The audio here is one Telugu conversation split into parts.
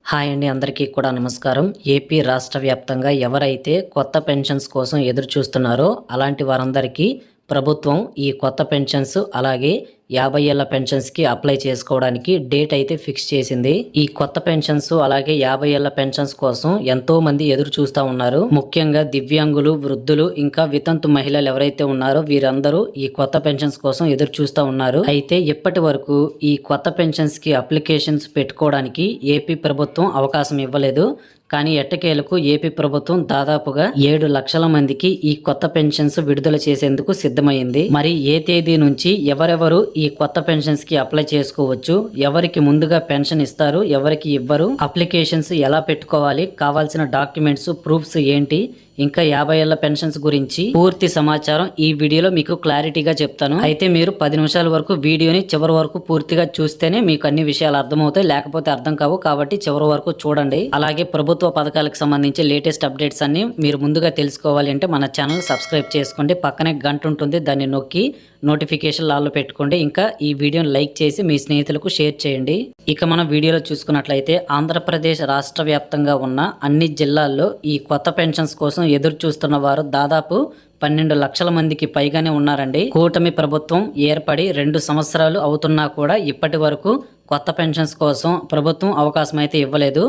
హాయ్ అండి, అందరికీ కూడా నమస్కారం. ఏపీ రాష్ట్ర వ్యాప్తంగా ఎవరైతే కొత్త పెన్షన్స్ కోసం ఎదురు చూస్తున్నారో అలాంటి వారందరికీ ప్రభుత్వం ఈ కొత్త పెన్షన్స్ అలాగే 50 ఏళ్ల పెన్షన్స్కి అప్లై చేసుకోవడానికి డేట్ అయితే ఫిక్స్ చేసింది. ఈ కొత్త పెన్షన్స్ అలాగే 50 ఏళ్ల పెన్షన్స్ కోసం ఎంతో మంది ఎదురు చూస్తూ ఉన్నారు. ముఖ్యంగా దివ్యాంగులు, వృద్ధులు, ఇంకా వితంతు మహిళలు ఎవరైతే ఉన్నారో వీరందరూ ఈ కొత్త పెన్షన్స్ కోసం ఎదురు చూస్తూ ఉన్నారు. అయితే ఇప్పటి వరకు ఈ కొత్త పెన్షన్స్ కి అప్లికేషన్స్ పెట్టుకోవడానికి ఏపీ ప్రభుత్వం అవకాశం ఇవ్వలేదు. కానీ ఎట్టకేలకు ఏపీ ప్రభుత్వం దాదాపుగా 7 లక్షల మందికి ఈ కొత్త పెన్షన్స్ విడుదల చేసేందుకు సిద్ధమైంది. మరి ఏ తేదీ నుంచి ఎవరెవరు ఈ కొత్త పెన్షన్స్ కి అప్లై చేసుకోవచ్చు, ఎవరికి ముందుగా పెన్షన్ ఇస్తారు, ఎవరికి ఇవ్వరు, అప్లికేషన్స్ ఎలా పెట్టుకోవాలి, కావాల్సిన డాక్యుమెంట్స్, ప్రూఫ్స్ ఏంటి, ఇంకా 50 ఏళ్ల పెన్షన్స్ గురించి పూర్తి సమాచారం ఈ వీడియోలో మీకు క్లారిటీగా చెప్తాను. అయితే మీరు 10 నిమిషాల వరకు వీడియోని చివరి వరకు పూర్తిగా చూస్తేనే మీకు అన్ని విషయాలు అర్థమవుతాయి, లేకపోతే అర్థం కావు. కాబట్టి చివరి వరకు చూడండి. అలాగే ప్రభుత్వ పథకాలకు సంబంధించి లేటెస్ట్ అప్డేట్స్ అన్ని మీరు ముందుగా తెలుసుకోవాలి అంటే మన ఛానల్ సబ్స్క్రైబ్ చేసుకోండి. పక్కనే గంట ఉంటుంది, దాన్ని నొక్కి నోటిఫికేషన్ ఆల్లో పెట్టుకోండి. ఇంకా ఈ వీడియోని లైక్ చేసి మీ స్నేహితులకు షేర్ చేయండి. ఇక మనం వీడియోలో చూసుకున్నట్లయితే ఆంధ్రప్రదేశ్ రాష్ట్ర వ్యాప్తంగా ఉన్న అన్ని జిల్లాల్లో ఈ కొత్త పెన్షన్స్ కోసం ఎదురు చూస్తున్న వారు దాదాపు 12 లక్షల మందికి పైగానే ఉన్నారండి. కూటమి ప్రభుత్వం ఏర్పడి 2 సంవత్సరాలు అవుతున్నా కూడా ఇప్పటి వరకు కొత్త పెన్షన్స్ కోసం ప్రభుత్వం అవకాశం అయితే ఇవ్వలేదు.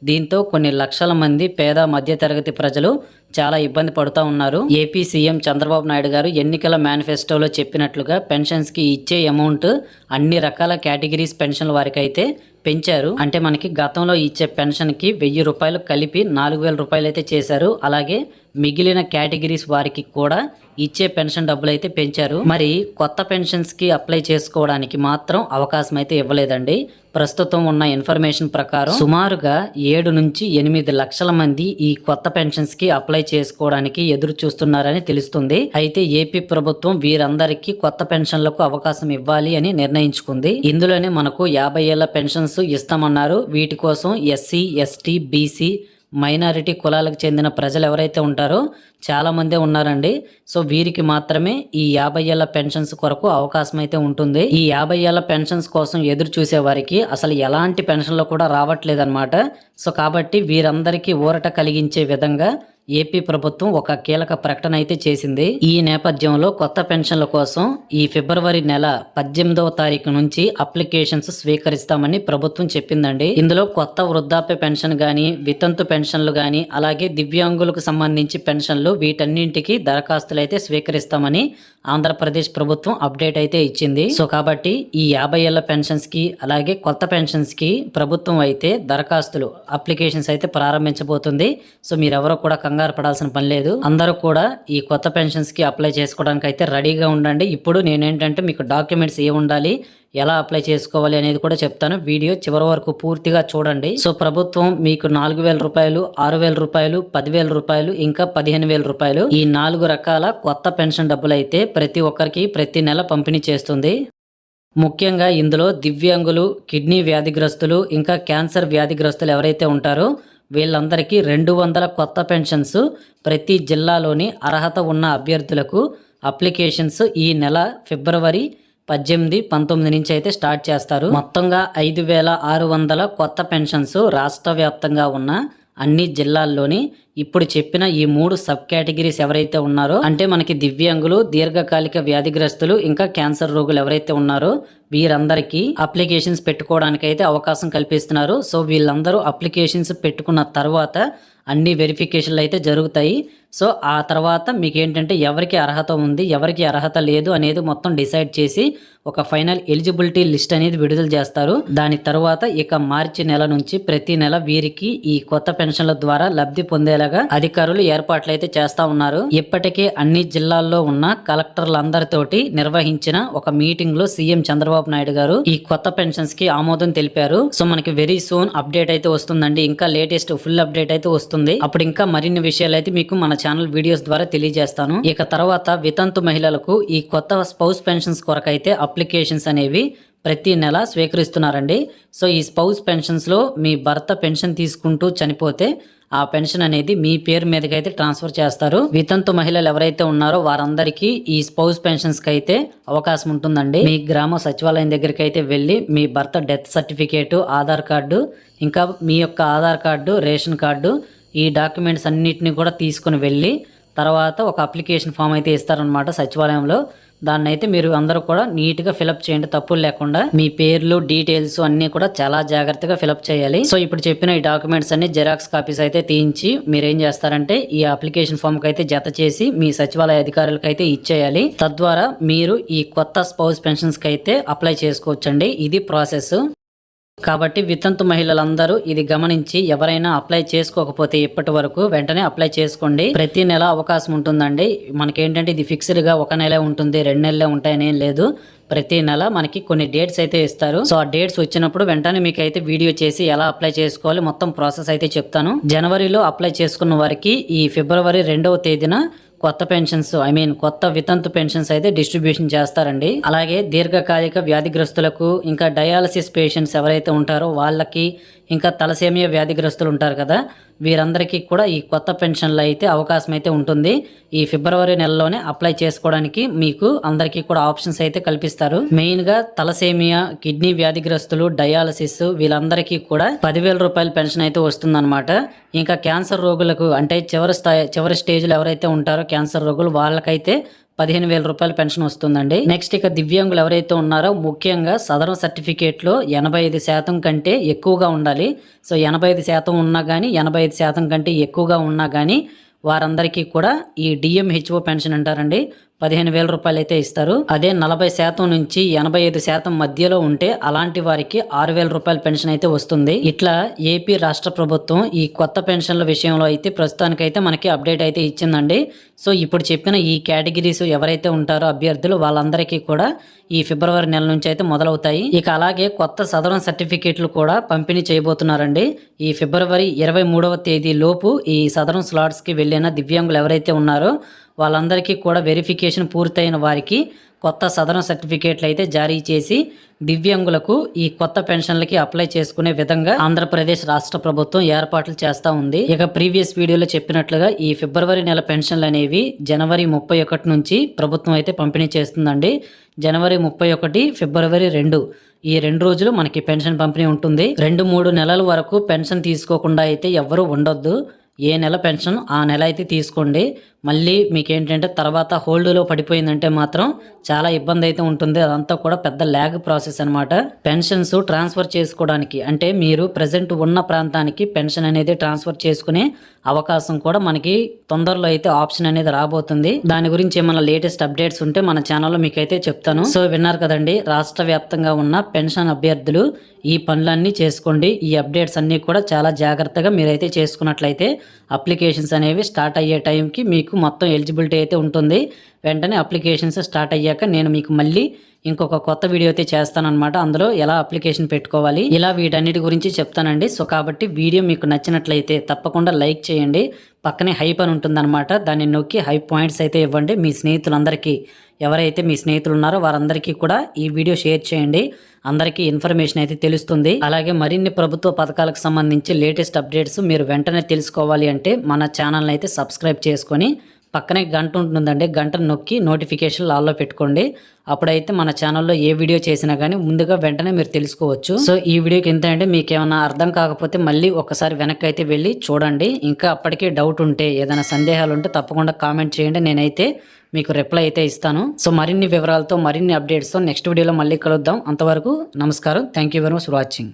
దీంతో కొన్ని లక్షల మంది పేద మధ్యతరగతి ప్రజలు చాలా ఇబ్బంది పడుతూ ఉన్నారు. ఏపీ సీఎం చంద్రబాబు నాయుడు గారు ఎన్నికల మేనిఫెస్టోలో చెప్పినట్లుగా పెన్షన్స్ కి ఇచ్చే అమౌంట్ అన్ని రకాల కేటగిరీస్ పెన్షన్ల వారికి అయితే పెంచారు. అంటే మనకి గతంలో ఇచ్చే పెన్షన్ కి 1000 రూపాయలు కలిపి 4000 రూపాయలు అయితే చేశారు. అలాగే మిగిలిన కేటగిరీస్ వారికి కూడా ఇచ్చే పెన్షన్ డబ్బులు అయితే పెంచారు. మరి కొత్త పెన్షన్స్ కి అప్లై చేసుకోవడానికి మాత్రం అవకాశం అయితే ఇవ్వలేదండి. ప్రస్తుతం ఉన్న ఇన్ఫర్మేషన్ ప్రకారం సుమారుగా 7 నుంచి 8 లక్షల మంది ఈ కొత్త పెన్షన్స్ కి అప్లై చేసుకోవడానికి ఎదురు చూస్తున్నారని తెలుస్తుంది. అయితే ఏపీ ప్రభుత్వం వీరందరికీ కొత్త పెన్షన్లకు అవకాశం ఇవ్వాలి అని నిర్ణయించుకుంది. ఇందులోనే మనకు 50 ఏళ్ల పెన్షన్స్ ఇస్తామన్నారు. వీటి కోసం ఎస్సీ, ఎస్టీ, బీసీ, మైనారిటీ కులాలకు చెందిన ప్రజలు ఎవరైతే ఉంటారో చాలా మందే ఉన్నారండి. సో వీరికి మాత్రమే ఈ 50 ఏళ్ల పెన్షన్స్ కొరకు అవకాశం అయితే ఉంటుంది. ఈ 50 ఏళ్ల పెన్షన్స్ కోసం ఎదురు చూసే వారికి అసలు ఎలాంటి పెన్షన్లు కూడా రావట్లేదన్నమాట. సో కాబట్టి వీరందరికీ ఊరట కలిగించే విధంగా ఏపీ ప్రభుత్వం ఒక కీలక ప్రకటన అయితే చేసింది. ఈ నేపథ్యంలో కొత్త పెన్షన్ల కోసం ఈ ఫిబ్రవరి నెల 18వ తారీఖు నుంచి అప్లికేషన్స్ స్వీకరిస్తామని ప్రభుత్వం చెప్పిందండి. ఇందులో కొత్త వృద్ధాప్య పెన్షన్ గాని, వితంతు పెన్షన్లు గాని, అలాగే దివ్యాంగులకు సంబంధించి పెన్షన్లు వీటన్నింటికి దరఖాస్తులు అయితే స్వీకరిస్తామని ఆంధ్రప్రదేశ్ ప్రభుత్వం అప్డేట్ అయితే ఇచ్చింది. సో కాబట్టి ఈ 50 ఏళ్ల పెన్షన్స్ కి అలాగే కొత్త పెన్షన్స్ కి ప్రభుత్వం అయితే దరఖాస్తులు, అప్లికేషన్స్ అయితే ప్రారంభించబోతుంది. సో మీరెవరో కూడా కంగారు పడాల్సిన పని లేదు. అందరూ కూడా ఈ కొత్త పెన్షన్స్ కి అప్లై చేసుకోవడానికి అయితే రెడీగా ఉండండి. ఇప్పుడు నేనేంటంటే మీకు డాక్యుమెంట్స్ ఏ ఉండాలి, ఎలా అప్లై చేసుకోవాలి అనేది కూడా చెప్తాను. వీడియో చివరి వరకు పూర్తిగా చూడండి. సో ప్రభుత్వం మీకు 4000 రూపాయలు, 6000 రూపాయలు, 10,000 రూపాయలు, ఇంకా 15,000 రూపాయలు ఈ 4 రకాల కొత్త పెన్షన్ డబ్బులు అయితే ప్రతి ఒక్కరికి ప్రతి నెల పంపిణీ చేస్తుంది. ముఖ్యంగా ఇందులో దివ్యాంగులు, కిడ్నీ వ్యాధిగ్రస్తులు, ఇంకా క్యాన్సర్ వ్యాధిగ్రస్తులు ఎవరైతే ఉంటారో వీళ్ళందరికీ 200 కొత్త పెన్షన్స్ ప్రతి జిల్లాలోని అర్హత ఉన్న అభ్యర్థులకు అప్లికేషన్స్ ఈ నెల ఫిబ్రవరి 18, 19 నుంచి అయితే స్టార్ట్ చేస్తారు. మొత్తంగా 5,600 కొత్త పెన్షన్స్ రాష్ట్ర వ్యాప్తంగా ఉన్న అన్ని జిల్లాల్లోని ఇప్పుడు చెప్పిన ఈ 3 సబ్ కేటగిరీస్ ఎవరైతే ఉన్నారో, అంటే మనకి దివ్యాంగులు, దీర్ఘకాలిక వ్యాధిగ్రస్తులు, ఇంకా క్యాన్సర్ రోగులు ఎవరైతే ఉన్నారో వీరందరికీ అప్లికేషన్స్ పెట్టుకోవడానికి అయితే అవకాశం కల్పిస్తున్నారు. సో వీళ్ళందరూ అప్లికేషన్స్ పెట్టుకున్న తర్వాత అన్ని వెరిఫికేషన్లు అయితే జరుగుతాయి. సో ఆ తర్వాత మీకు ఏంటంటే ఎవరికి అర్హత ఉంది, ఎవరికి అర్హత లేదు అనేది మొత్తం డిసైడ్ చేసి ఒక ఫైనల్ ఎలిజిబిలిటీ లిస్ట్ అనేది విడుదల చేస్తారు. దాని తర్వాత ఇక మార్చి నెల నుంచి ప్రతి నెల వీరికి ఈ కొత్త పెన్షన్ల ద్వారా లబ్ధి పొందేలాగా అధికారులు ఏర్పాట్లు అయితే చేస్తా ఉన్నారు. ఇప్పటికే అన్ని జిల్లాల్లో ఉన్న కలెక్టర్లందరితోటి నిర్వహించిన ఒక మీటింగ్ లో సీఎం చంద్రబాబు నాయుడు గారు ఈ కొత్త పెన్షన్స్ కి ఆమోదం తెలిపారు. సో మనకి వెరీ సూన్ అప్డేట్ అయితే వస్తుందండి. ఇంకా లేటెస్ట్ ఫుల్ అప్డేట్ అయితే వస్తుంది. అప్పుడు ఇంకా మరిన్ని విషయాలు అయితే మీకు మన ఛానల్ వీడియోస్ ద్వారా తెలియజేస్తాను. ఇక తర్వాత వితంతు మహిళలకు ఈ కొత్త స్పౌస్ పెన్షన్స్ కొరకైతే అప్లికేషన్స్ అనేవి ప్రతి నెల స్వీకరిస్తున్నారండి. సో ఈ స్పౌస్ పెన్షన్స్లో మీ భర్త పెన్షన్ తీసుకుంటూ చనిపోతే ఆ పెన్షన్ అనేది మీ పేరు మీదకి అయితే ట్రాన్స్ఫర్ చేస్తారు. వితంతు మహిళలు ఎవరైతే ఉన్నారో వారందరికీ ఈ స్పౌస్ పెన్షన్స్ కి అయితే అవకాశం ఉంటుందండి. మీ గ్రామ సచివాలయం దగ్గరికి అయితే వెళ్ళి మీ భర్త డెత్ సర్టిఫికేట్, ఆధార్ కార్డు, ఇంకా మీ యొక్క ఆధార్ కార్డు, రేషన్ కార్డు, ఈ డాక్యుమెంట్స్ అన్నిటిని కూడా తీసుకుని వెళ్ళి తర్వాత ఒక అప్లికేషన్ ఫామ్ అయితే ఇస్తారనమాట సచివాలయంలో. దాన్ని అయితే మీరు అందరూ కూడా నీట్గా ఫిలప్ చేయండి, తప్పులు లేకుండా. మీ పేర్లు, డీటెయిల్స్ అన్నీ కూడా చాలా జాగ్రత్తగా ఫిలప్ చేయాలి. సో ఇప్పుడు చెప్పిన ఈ డాక్యుమెంట్స్ అన్ని జెరాక్స్ కాపీస్ అయితే తీయించి మీరు ఏం చేస్తారంటే ఈ అప్లికేషన్ ఫామ్ కి అయితే జత చేసి మీ సచివాలయ అధికారులకు అయితే ఇచ్చేయాలి. తద్వారా మీరు ఈ కొత్త స్పౌస్ పెన్షన్స్ కి అయితే అప్లై చేసుకోవచ్చండి. ఇది ప్రాసెస్. కాబట్టి వితంతు మహిళలందరూ ఇది గమనించి ఎవరైనా అప్లై చేసుకోకపోతే ఇప్పటి వరకు వెంటనే అప్లై చేసుకోండి. ప్రతి నెల అవకాశం ఉంటుందండి. మనకేంటంటే ఇది ఫిక్స్డ్ గా ఒక నెలే ఉంటుంది, 2 నెలలే ఉంటాయని ఏం లేదు. ప్రతి నెల మనకి కొన్ని డేట్స్ అయితే ఇస్తారు. సో ఆ డేట్స్ వచ్చినప్పుడు వెంటనే మీకు అయితే వీడియో చేసి ఎలా అప్లై చేసుకోవాలి మొత్తం ప్రాసెస్ అయితే చెప్తాను. జనవరిలో అప్లై చేసుకున్న వారికి ఈ ఫిబ్రవరి 2వ తేదీన కొత్త పెన్షన్స్ కొత్త వితంతు పెన్షన్స్ అయితే డిస్ట్రిబ్యూషన్ చేస్తారండి. అలాగే దీర్ఘకాలిక వ్యాధిగ్రస్తులకు, ఇంకా డయాలసిస్ పేషెంట్స్ ఎవరైతే ఉంటారో వాళ్ళకి, ఇంకా తలసేమియా వ్యాధిగ్రస్తులు ఉంటారు కదా, వీరందరికీ కూడా ఈ కొత్త పెన్షన్లు అయితే అవకాశం అయితే ఉంటుంది. ఈ ఫిబ్రవరి నెలలోనే అప్లై చేసుకోవడానికి మీకు అందరికీ కూడా ఆప్షన్స్ అయితే కల్పిస్తారు. మెయిన్ గా తలసేమియా, కిడ్నీ వ్యాధిగ్రస్తులు, డయాలసిస్ వీళ్ళందరికీ కూడా 10,000 రూపాయల పెన్షన్ అయితే వస్తుందన్నమాట. ఇంకా క్యాన్సర్ రోగులకు అంటే చివరి స్టేజ్లో ఎవరైతే ఉంటారో క్యాన్సర్ రోగులు వాళ్ళకైతే 15,000 రూపాయల పెన్షన్ వస్తుందండి. నెక్స్ట్ ఇక దివ్యాంగులు ఎవరైతే ఉన్నారో ముఖ్యంగా సదరం సర్టిఫికేట్ లో 85% కంటే ఎక్కువగా ఉండాలి. సో 85% ఉన్నా కానీ 85% కంటే ఎక్కువగా ఉన్నా కానీ వారందరికీ కూడా ఈ డిఎంహెచ్ఓ పెన్షన్ అంటారండి, 15,000 రూపాయలు అయితే ఇస్తారు. అదే 40% నుంచి 85% మధ్యలో ఉంటే అలాంటి వారికి 6,000 రూపాయల పెన్షన్ అయితే వస్తుంది. ఇట్లా ఏపీ రాష్ట్ర ప్రభుత్వం ఈ కొత్త పెన్షన్ల విషయంలో అయితే ప్రస్తుతానికైతే మనకి అప్డేట్ అయితే ఇచ్చిందండి. సో ఇప్పుడు చెప్పిన ఈ కేటగిరీస్ ఎవరైతే ఉంటారో అభ్యర్థులు వాళ్ళందరికీ కూడా ఈ ఫిబ్రవరి నెల నుంచి అయితే మొదలవుతాయి. ఇక అలాగే కొత్త సదరం సర్టిఫికేట్లు కూడా పంపిణీ చేయబోతున్నారండి. ఈ ఫిబ్రవరి 23వ తేదీ లోపు ఈ సదరం స్లాట్స్ కి వెళ్ళిన దివ్యాంగులు ఎవరైతే ఉన్నారో వాళ్ళందరికీ కూడా వెరిఫికేషన్ పూర్తయిన వారికి కొత్త సదరం సర్టిఫికేట్లు అయితే జారీ చేసి దివ్యాంగులకు ఈ కొత్త పెన్షన్లకి అప్లై చేసుకునే విధంగా ఆంధ్రప్రదేశ్ రాష్ట్ర ప్రభుత్వం ఏర్పాట్లు చేస్తా ఉంది. ఇక ప్రీవియస్ వీడియోలో చెప్పినట్లుగా ఈ ఫిబ్రవరి నెల పెన్షన్లు అనేవి జనవరి 31 నుంచి ప్రభుత్వం అయితే పంపిణీ చేస్తుందండి. జనవరి 31, ఫిబ్రవరి 2 ఈ 2 రోజులు మనకి పెన్షన్ పంపిణీ ఉంటుంది. 2-3 నెలల వరకు పెన్షన్ తీసుకోకుండా అయితే ఎవ్వరూ ఉండొద్దు. ఏ నెల పెన్షన్ ఆ నెల అయితే తీసుకోండి. మళ్ళీ మీకేంటంటే తర్వాత హోల్డ్లో పడిపోయిందంటే మాత్రం చాలా ఇబ్బంది అయితే ఉంటుంది. అదంతా కూడా పెద్ద ల్యాగ్ ప్రాసెస్ అనమాట. పెన్షన్స్ ట్రాన్స్ఫర్ చేసుకోవడానికి అంటే మీరు ప్రజెంట్ ఉన్న ప్రాంతానికి పెన్షన్ అనేది ట్రాన్స్ఫర్ చేసుకునే అవకాశం కూడా మనకి తొందరలో అయితే ఆప్షన్ అనేది రాబోతుంది. దాని గురించి ఏమైనా లేటెస్ట్ అప్డేట్స్ ఉంటే మన ఛానల్లో మీకైతే చెప్తాను. సో విన్నారు కదండి, రాష్ట్ర వ్యాప్తంగా ఉన్న పెన్షన్ అభ్యర్థులు ఈ పనులన్నీ చేసుకోండి. ఈ అప్డేట్స్ అన్నీ కూడా చాలా జాగ్రత్తగా మీరైతే చేసుకున్నట్లయితే అప్లికేషన్స్ అనేవి స్టార్ట్ అయ్యే టైంకి మీకు మొత్తం ఎలిజిబిలిటీ అయితే ఉంటుంది. వెంటనే అప్లికేషన్స్ స్టార్ట్ అయ్యాక నేను మీకు మళ్ళీ ఇంకొక కొత్త వీడియో అయితే చేస్తానన్నమాట. అందులో ఎలా అప్లికేషన్ పెట్టుకోవాలి ఇలా వీటన్నిటి గురించి చెప్తానండి. సో కాబట్టి వీడియో మీకు నచ్చినట్లయితే తప్పకుండా లైక్ చేయండి. పక్కనే హైప్ అని ఉంటుందన్నమాట, దాన్ని నొక్కి హైప్ పాయింట్స్ అయితే ఇవ్వండి. మీ స్నేహితులందరికీ ఎవరైతే మీ స్నేహితులు ఉన్నారో వారందరికీ కూడా ఈ వీడియో షేర్ చేయండి. అందరికీ ఇన్ఫర్మేషన్ అయితే తెలుస్తుంది. అలాగే మరిన్ని ప్రభుత్వ పథకాలకు సంబంధించి లేటెస్ట్ అప్డేట్స్ మీరు వెంటనే తెలుసుకోవాలి అంటే మన ఛానల్ని అయితే సబ్స్క్రైబ్ చేసుకొని పక్కనే గంట ఉంటుందండి, గంట నొక్కి నోటిఫికేషన్ ఆల్లో పెట్టుకోండి. అప్పుడైతే మన ఛానల్లో ఏ వీడియో చేసినా కానీ ముందుగా వెంటనే మీరు తెలుసుకోవచ్చు. సో ఈ వీడియోకి ఎంత అంటే మీకు ఏమైనా అర్థం కాకపోతే మళ్ళీ ఒకసారి వెనక్కి అయితే వెళ్ళి చూడండి. ఇంకా అప్పటికే డౌట్ ఉంటే ఏదైనా సందేహాలు ఉంటే తప్పకుండా కామెంట్ చేయండి, నేనైతే మీకు రిప్లై అయితే ఇస్తాను. సో మరిన్ని వివరాలతో మరిన్ని అప్డేట్స్తో నెక్స్ట్ వీడియోలో మళ్ళీ కలుద్దాం. అంతవరకు నమస్కారం. Thank you very much for watching.